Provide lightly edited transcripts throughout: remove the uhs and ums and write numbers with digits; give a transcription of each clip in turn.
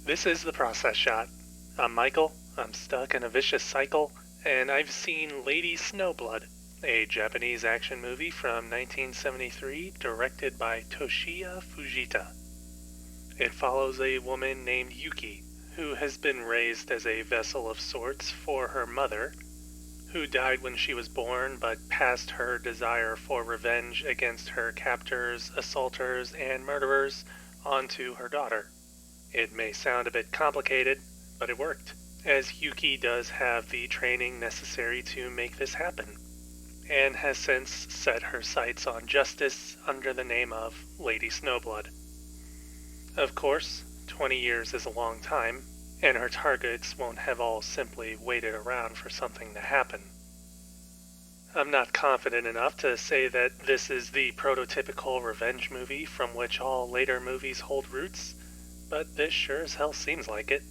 This is The Process Shot. I'm Michael, I'm stuck in a vicious cycle, and I've seen Lady Snowblood, a Japanese action movie from 1973 directed by Toshiya Fujita. It follows a woman named Yuki, who has been raised as a vessel of sorts for her mother, who died when she was born but passed her desire for revenge against her captors, assaulters, and murderers onto her daughter. It may sound a bit complicated, but it worked, as Yuki does have the training necessary to make this happen, and has since set her sights on justice under the name of Lady Snowblood. Of course, 20 years is a long time, and her targets won't have all simply waited around for something to happen. I'm not confident enough to say that this is the prototypical revenge movie from which all later movies hold roots, but this sure as hell seems like it.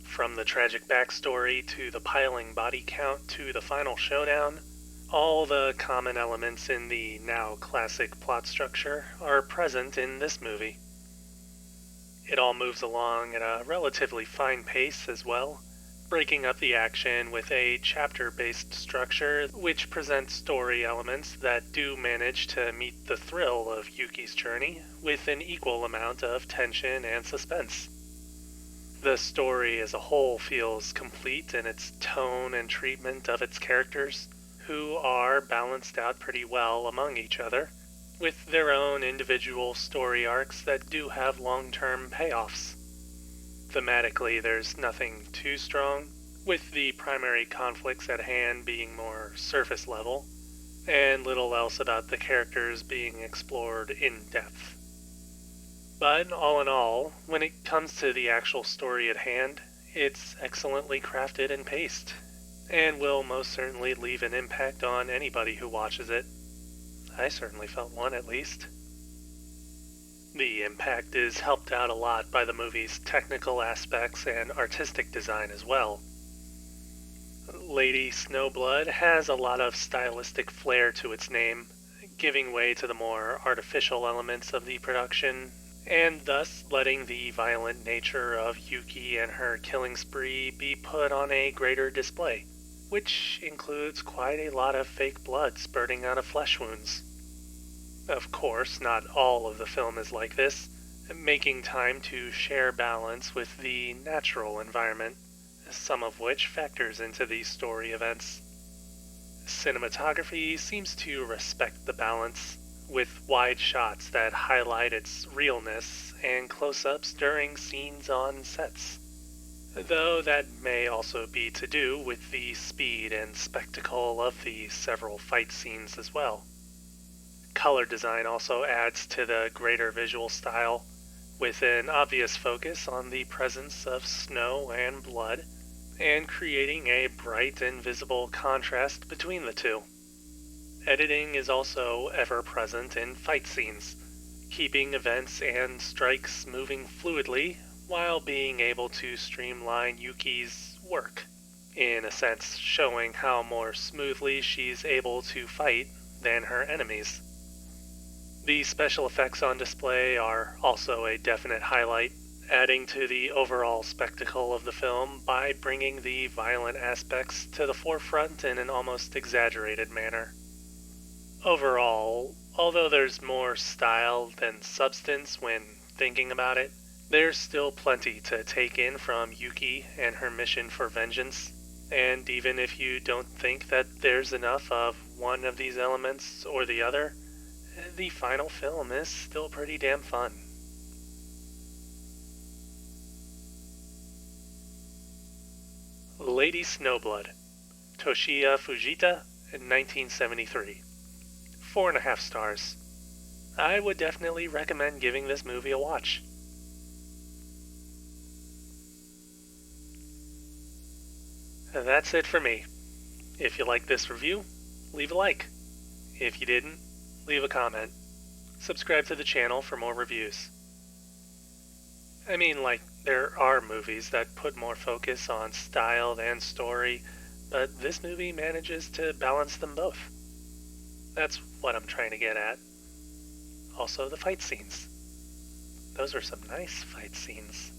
From the tragic backstory to the piling body count to the final showdown, all the common elements in the now classic plot structure are present in this movie. It all moves along at a relatively fine pace as well, breaking up the action with a chapter-based structure which presents story elements that do manage to meet the thrill of Yuki's journey with an equal amount of tension and suspense. The story as a whole feels complete in its tone and treatment of its characters, who are balanced out pretty well among each other, with their own individual story arcs that do have long-term payoffs. Thematically, there's nothing too strong, with the primary conflicts at hand being more surface level, and little else about the characters being explored in depth. But all in all, when it comes to the actual story at hand, it's excellently crafted and paced, and will most certainly leave an impact on anybody who watches it. I certainly felt one, at least. The impact is helped out a lot by the movie's technical aspects and artistic design as well. Lady Snowblood has a lot of stylistic flair to its name, giving way to the more artificial elements of the production, and thus letting the violent nature of Yuki and her killing spree be put on a greater display, which includes quite a lot of fake blood spurting out of flesh wounds. Of course, not all of the film is like this, making time to share balance with the natural environment, some of which factors into these story events. Cinematography seems to respect the balance, with wide shots that highlight its realness and close-ups during scenes on sets, though that may also be to do with the speed and spectacle of the several fight scenes as well. Color design also adds to the greater visual style, with an obvious focus on the presence of snow and blood, and creating a bright and visible contrast between the two. Editing is also ever present in fight scenes, keeping events and strikes moving fluidly while being able to streamline Yuki's work, in a sense showing how more smoothly she's able to fight than her enemies. The special effects on display are also a definite highlight, adding to the overall spectacle of the film by bringing the violent aspects to the forefront in an almost exaggerated manner. Overall, although there's more style than substance when thinking about it, there's still plenty to take in from Yuki and her mission for vengeance, and even if you don't think that there's enough of one of these elements or the other, the final film is still pretty damn fun. Lady Snowblood, Toshiya Fujita, 1973. 4.5 stars. I would definitely recommend giving this movie a watch. That's it for me. If you liked this review, leave a like. If you didn't, leave a comment. Subscribe to the channel for more reviews. I mean, there are movies that put more focus on style than story, but this movie manages to balance them both. That's what I'm trying to get at. Also, the fight scenes. Those are some nice fight scenes.